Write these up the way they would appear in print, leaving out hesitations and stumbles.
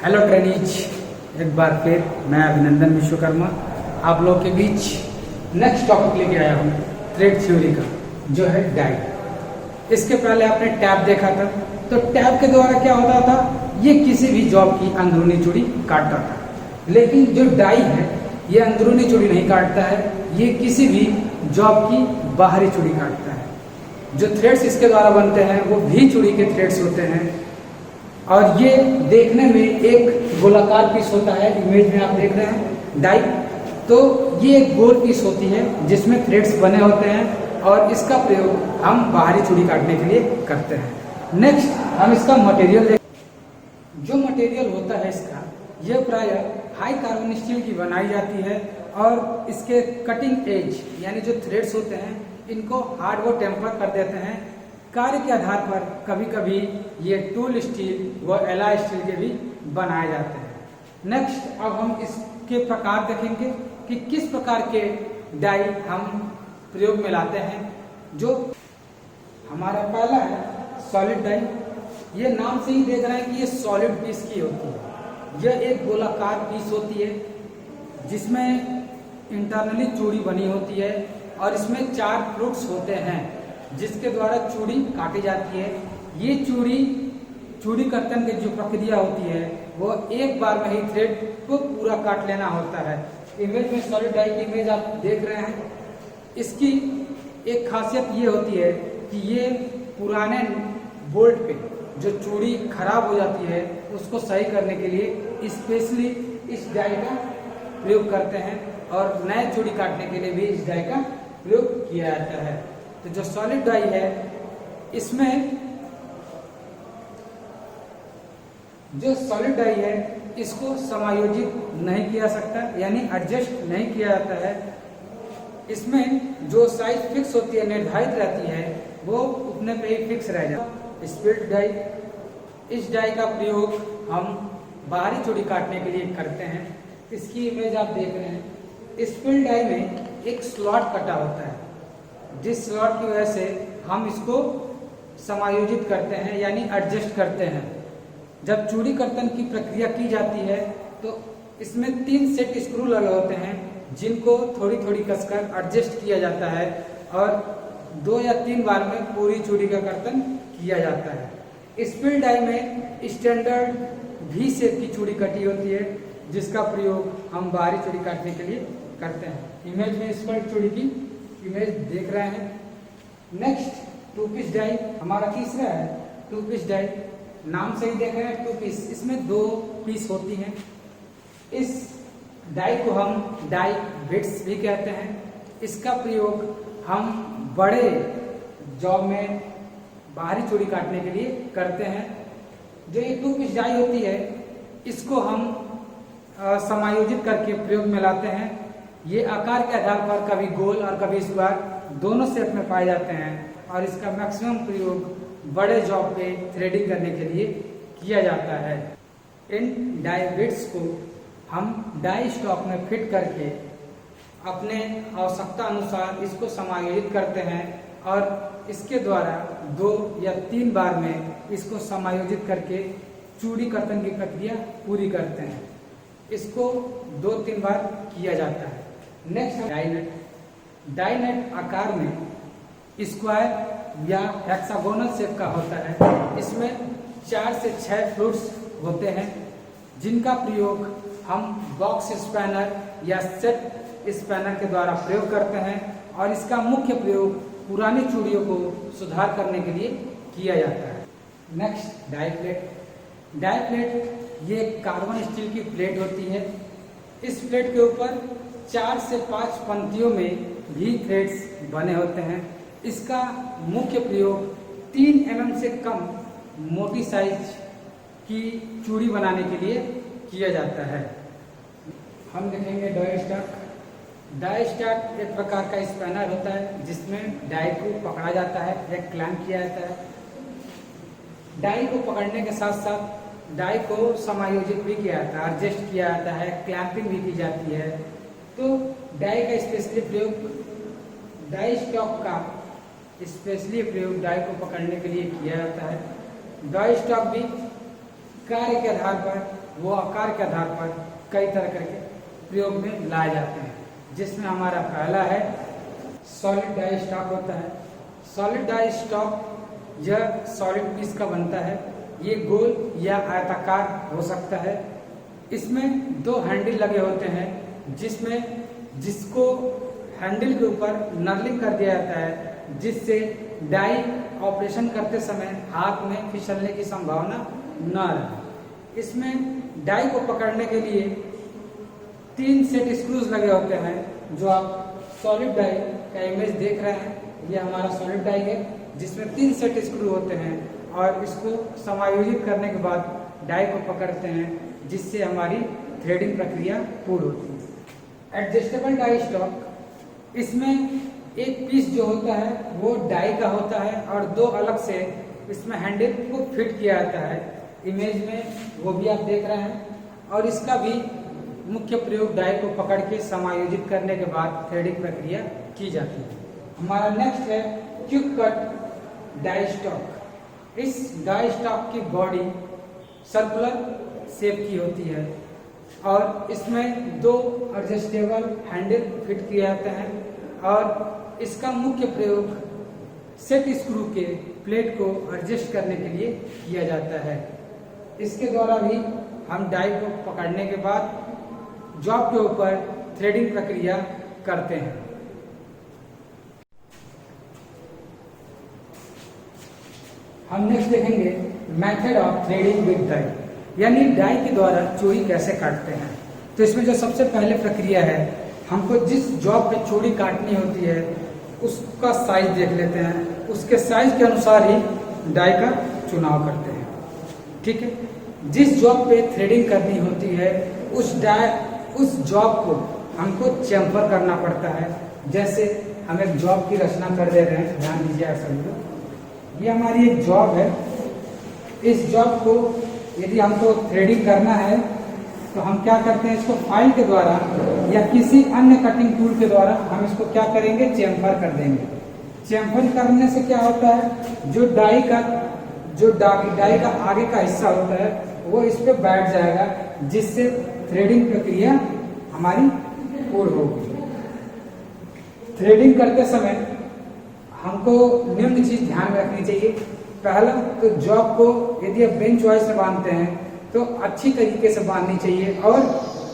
Hello trainees, एक बार फिर मैं अभिनंदन विश्वकर्मा आप लोग के बीच नेक्स्ट टॉपिक लेके आया हूँ थ्रेड थ्योरी का, जो है डाई। इसके पहले आपने टैब देखा था, तो टैब के द्वारा क्या होता था, ये किसी भी जॉब की अंदरूनी चूड़ी काटता था। लेकिन जो डाई है ये अंदरूनी चूड़ी नहीं काटता है, ये किसी भी जॉब की बाहरी चूड़ी काटता है। जो थ्रेड्स इसके द्वारा बनते हैं वो भी चूड़ी के थ्रेड्स होते हैं, और ये देखने में एक गोलाकार पीस होता है। इमेज में आप देख रहे हैं डाई, तो ये एक गोल पीस होती है जिसमें थ्रेड्स बने होते हैं, और इसका प्रयोग हम बाहरी चूड़ी काटने के लिए करते हैं। नेक्स्ट हम इसका मटेरियल देख। जो मटेरियल होता है इसका, ये प्रायः हाई कार्बन स्टील की बनाई जाती है, और इसके कटिंग एज यानी जो थ्रेड्स होते हैं इनको हार्ड व टेम्पर कर देते हैं। कार्य के आधार पर कभी कभी ये टूल स्टील व एलॉय स्टील के भी बनाए जाते हैं। नेक्स्ट अब हम इसके प्रकार देखेंगे कि किस प्रकार के डाई हम प्रयोग में लाते हैं। जो हमारा पहला है सॉलिड डाई। ये नाम से ही देख रहे हैं कि ये सॉलिड पीस की होती है। यह एक गोलाकार पीस होती है जिसमें इंटरनली चूड़ी बनी होती है, और इसमें 4 फ्लूट्स होते हैं जिसके द्वारा चूड़ी काटी जाती है। ये चूड़ी कर्तन की जो प्रक्रिया होती है वो एक बार में ही थ्रेड को पूरा काट लेना होता है। इमेज में सॉलिड डाई की इमेज आप देख रहे हैं। इसकी एक खासियत ये होती है कि ये पुराने बोल्ट पे जो चूड़ी खराब हो जाती है उसको सही करने के लिए स्पेशली इस डाई का प्रयोग करते हैं, और नए चूड़ी काटने के लिए भी इस डाई का प्रयोग किया जाता है। तो जो सॉलिड डाई है इसमें जो सॉलिड डाई है इसको समायोजित नहीं किया सकता, यानी एडजस्ट नहीं किया जाता है। इसमें जो साइज फिक्स होती है, निर्धारित रहती है, वो उतने पे ही फिक्स रह जाता है। स्प्लिट डाई, इस डाई का प्रयोग हम बाहरी चूड़ी काटने के लिए करते हैं। इसकी इमेज आप देख रहे हैं। स्प्लिट डाई में एक स्लॉट कटा होता है, जिस स्लॉट की वजह से हम इसको समायोजित करते हैं यानी एडजस्ट करते हैं। जब चूड़ी कर्तन की प्रक्रिया की जाती है तो इसमें 3 सेट स्क्रू लगे होते हैं जिनको थोड़ी थोड़ी कसकर एडजस्ट किया जाता है, और 2 या 3 बार में पूरी चूड़ी का कर्तन किया जाता है। स्प्लिट डाई में स्टैंडर्ड V शेप की चूड़ी कटी होती है जिसका प्रयोग हम बाहरी चूड़ी काटने के लिए करते हैं। इमेज में स्प्लिट चूड़ी की इमेज देख रहे हैं। नेक्स्ट 2 पीस डाई हमारा तीसरा है। 2 पीस डाई नाम से ही देख रहे हैं 2 पीस, इसमें 2 पीस होती हैं। इस डाई को हम डाई बिट्स भी कहते हैं। इसका प्रयोग हम बड़े जॉब में बाहरी चूड़ी काटने के लिए करते हैं। जो ये 2 पीस डाई होती है इसको हम समायोजित करके प्रयोग में लाते हैं। ये आकार के आधार पर कभी गोल और कभी स्क्वायर दोनों शेप में पाए जाते हैं, और इसका मैक्सिमम प्रयोग बड़े जॉब पे थ्रेडिंग करने के लिए किया जाता है। इन डाई बिट्स को हम डाई स्टॉक में फिट करके अपने आवश्यकता अनुसार इसको समायोजित करते हैं, और इसके द्वारा 2 या 3 बार में इसको समायोजित करके चूड़ी कर्तन की प्रक्रिया पूरी करते हैं। इसको 2-3 बार किया जाता है। नेक्स्ट डाइनेट। डाइनेट आकार में स्क्वायर या हेक्सागोनल शेप का होता है। इसमें 4 से 6 फ्लूट्स होते हैं जिनका प्रयोग हम बॉक्स स्पैनर या सेट स्पैनर के द्वारा प्रयोग करते हैं, और इसका मुख्य प्रयोग पुरानी चूड़ियों को सुधार करने के लिए किया जाता है। Next die plate. Die plate ये कार्बन स्टील की प्लेट होती है। इस प्लेट के ऊपर 4 से 5 पंक्तियों में भी थ्रेड्स बने होते हैं। इसका मुख्य प्रयोग 3 mm से कम मोटी साइज की चूड़ी बनाने के लिए किया जाता है। हम देखेंगे डाई स्टॉक। डाई स्टॉक एक प्रकार का स्पैनर होता है जिसमें डाई को पकड़ा जाता है या क्लैंप किया जाता है। डाई को पकड़ने के साथ साथ डाई को समायोजित भी किया जाता है, एडजस्ट किया जाता है, क्लैंपिंग भी की जाती है। तो डाई का स्पेशली प्रयोग डाई स्टॉक का स्पेशली प्रयोग डाई को पकड़ने के लिए किया जाता है। डाई स्टॉक भी कार्य के आधार पर वो आकार के आधार पर कई तरह करके प्रयोग में लाए जाते हैं, जिसमें हमारा पहला है सॉलिड डाई स्टॉक होता है। सॉलिड डाई स्टॉक यह सॉलिड पीस का बनता है। ये गोल या आयताकार हो सकता है। इसमें दो हैंडल लगे होते हैं, जिसको हैंडल के ऊपर नर्लिंग कर दिया जाता है, जिससे डाई ऑपरेशन करते समय हाथ में फिसलने की संभावना न रहे। इसमें डाई को पकड़ने के लिए 3 सेट स्क्रूज लगे होते हैं। जो आप सॉलिड डाई का इमेज देख रहे हैं, ये हमारा सॉलिड डाई है, जिसमें 3 सेट स्क्रू होते हैं और इसको समायोजित करने के बाद डाई को पकड़ते हैं, जिससे हमारी थ्रेडिंग प्रक्रिया पूर्ण होती है। एडजस्टेबल डाई स्टॉक, इसमें एक पीस जो होता है वो डाई का होता है और 2 अलग से इसमें हैंडल को फिट किया जाता है। इमेज में वो भी आप देख रहे हैं। और इसका भी मुख्य प्रयोग डाई को पकड़ के समायोजित करने के बाद थ्रेडिंग प्रक्रिया की जाती है। हमारा नेक्स्ट है क्विक कट डाई स्टॉक। इस डाई स्टॉक की बॉडी सर्कुलर शेप की होती है और इसमें 2 एडजस्टेबल हैंडल फिट किए जाते हैं और इसका मुख्य प्रयोग सेट स्क्रू के प्लेट को एडजस्ट करने के लिए किया जाता है। इसके द्वारा भी हम डाई को पकड़ने के बाद जॉब के ऊपर थ्रेडिंग प्रक्रिया करते हैं। हम नेक्स्ट देखेंगे method of threading with die, यानी डाई के द्वारा चूड़ी कैसे काटते हैं। तो इसमें जो सबसे पहले प्रक्रिया है, हमको जिस जॉब पे चूड़ी काटनी होती है उसका साइज देख लेते हैं। उसके साइज के अनुसार ही डाई का चुनाव करते हैं। ठीक है, जिस जॉब पे थ्रेडिंग करनी होती है उस जॉब को हमको चेम्फर करना पड़ता है। जैसे हम एक जॉब की रचना कर दे रहे हैं, ध्यान दीजिए आप सभी लोग। ये हमारी एक जॉब है। इस जॉब को यदि हमको थ्रेडिंग करना है तो हम क्या करते हैं, इसको फाइल के द्वारा या किसी अन्य कटिंग टूल के द्वारा हम इसको क्या करेंगे, चेम्फर कर देंगे। चेम्फर करने से क्या होता है, जो डाई का आगे का हिस्सा होता है वो इस पे बैठ जाएगा, जिससे थ्रेडिंग प्रक्रिया हमारी पूर्ण होगी। थ्रेडिंग करते समय हमको निम्न चीज ध्यान में रखनी चाहिए। पहला तो जॉब को यदि आप बेंच वाइज से बांधते हैं तो अच्छी तरीके से बांधनी चाहिए और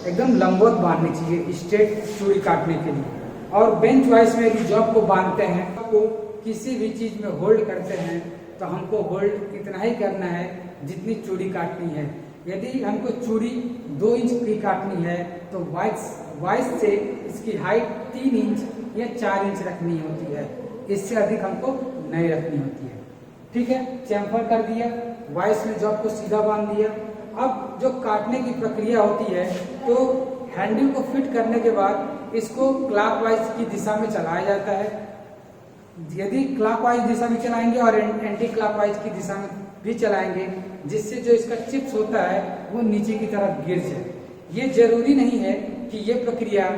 एकदम लंबवत बांधनी चाहिए स्ट्रेट चूड़ी काटने के लिए। और बेंच वाइज में यदि जॉब को बांधते हैं, आपको किसी भी चीज में होल्ड करते हैं तो हमको होल्ड इतना ही करना है जितनी चूड़ी काटनी है। यदि हमको चूड़ी 2 इंच की काटनी है तो वाइस से इसकी हाइट 3 इंच या 4 इंच रखनी होती है। इससे अधिक हमको नहीं रखनी होती है। ठीक है, चेम्फर कर दिया, वाइस में जॉब को सीधा बांध दिया। अब जो काटने की प्रक्रिया होती है तो हैंडल को फिट करने के बाद इसको क्लॉकवाइज की दिशा में चलाया जाता है। यदि क्लॉकवाइज दिशा में चलाएंगे और एंटी क्लॉकवाइज की दिशा में भी चलाएंगे, जिससे जो इसका चिप्स होता है वो नीचे की तरफ गिर जाए। ये जरूरी नहीं है कि ये प्रक्रिया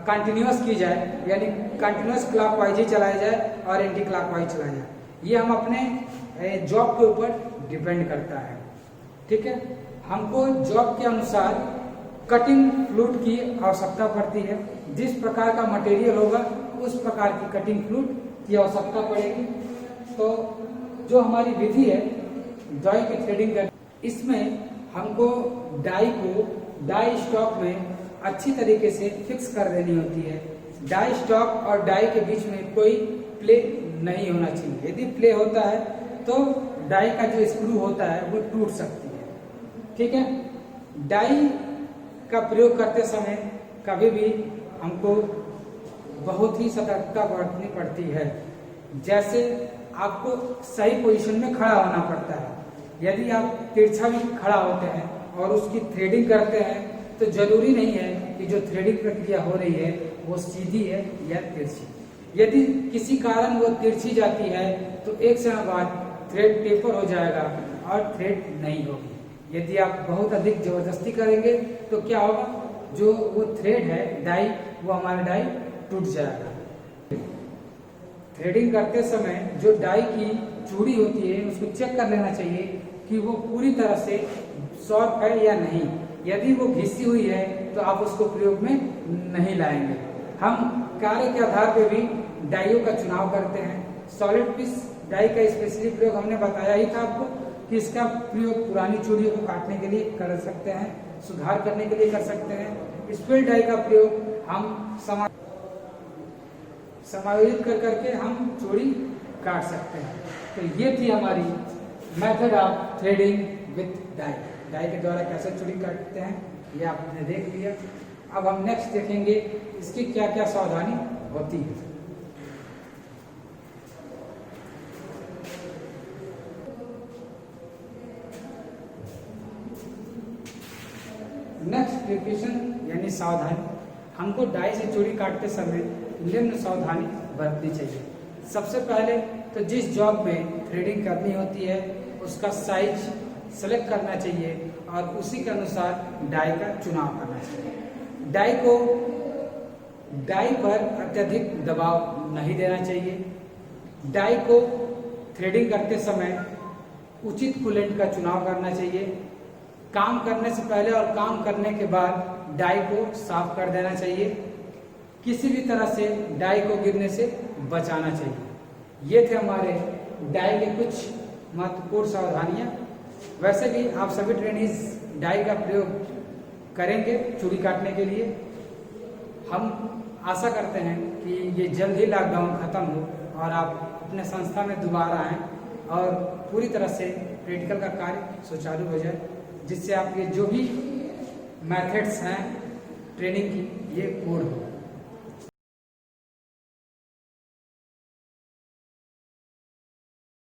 कंटिन्यूअस की जाए, यानी कंटिन्यूअस क्लॉकवाइज ही चलाया जाए और एंटी क्लॉकवाइज चलाया जाए। ये हम अपने जॉब के ऊपर डिपेंड करता है। ठीक है, हमको जॉब के अनुसार कटिंग फ्लूट की आवश्यकता पड़ती है। जिस प्रकार का मटेरियल होगा उस प्रकार की कटिंग फ्लूट की आवश्यकता पड़ेगी। तो जो हमारी विधि है डाई की थ्रेडिंग कर, इसमें हमको डाई को डाई स्टॉक में अच्छी तरीके से फिक्स कर देनी होती है। डाई स्टॉक और डाई के बीच में कोई प्ले नहीं होना चाहिए। यदि प्ले होता है तो डाई का जो स्क्रू होता है वो टूट सकती है। ठीक है, डाई का प्रयोग करते समय कभी भी हमको बहुत ही सतर्कता बरतनी पड़ती है। जैसे आपको सही पोजीशन में खड़ा होना पड़ता है। यदि आप तिरछा भी खड़ा होते हैं और उसकी थ्रेडिंग करते हैं तो जरूरी नहीं है कि जो थ्रेडिंग प्रक्रिया हो रही है वो सीधी है या तिरछी। यदि किसी कारण वो तिरछी जाती है तो एक समय बाद थ्रेड टेपर हो जाएगा और थ्रेड नहीं होगी। यदि आप बहुत अधिक जबरदस्ती करेंगे तो क्या होगा, जो वो थ्रेड है डाई, वो हमारा डाई टूट जाएगा। थ्रेडिंग करते समय जो डाई की चूड़ी होती है उसको चेक कर लेना चाहिए कि वो पूरी तरह से शॉर्प है या नहीं। यदि वो घिसी हुई है तो आप उसको प्रयोग में नहीं लाएंगे। हम कार्य के आधार पर भी डाइयों का चुनाव करते हैं। सॉलिड पीस डाई का स्पेशली प्रयोग हमने बताया ही था आपको कि इसका प्रयोग पुरानी चूड़ियों को काटने के लिए कर सकते हैं, सुधार करने के लिए कर सकते हैं। स्पेल डाई का प्रयोग हम समायोजित कर करके हम चूड़ी काट सकते हैं। तो ये थी हमारी method of threading with die. Die के द्वारा कैसे चूड़ी काटते हैं ये आपने देख लिया। अब हम नेक्स्ट देखेंगे इसकी क्या क्या सावधानी होती है। नेक्स्ट प्रिपरेशन यानी सावधानी। हमको डाई से चूड़ी काटते समय निम्न सावधानी बरतनी चाहिए। सबसे पहले तो जिस जॉब में थ्रेडिंग करनी होती है उसका साइज सेलेक्ट करना चाहिए और उसी के अनुसार डाई का चुनाव करना चाहिए। डाई पर अत्यधिक दबाव नहीं देना चाहिए। डाई को थ्रेडिंग करते समय उचित कूलेंट का चुनाव करना चाहिए। काम करने से पहले और काम करने के बाद डाई को साफ कर देना चाहिए। किसी भी तरह से डाई को गिरने से बचाना चाहिए। ये थे हमारे डाई के कुछ महत्वपूर्ण सावधानियां। वैसे भी आप सभी ट्रेनीज डाई का प्रयोग करेंगे चूड़ी काटने के लिए। हम आशा करते हैं कि ये जल्द ही लॉकडाउन खत्म हो और आप अपने संस्था में दोबारा आएँ और पूरी तरह से प्रैक्टिकल का कार्य सुचारू हो जाए, जिससे आपके जो भी मेथड्स हैं ट्रेनिंग की ये पूर्ण हो।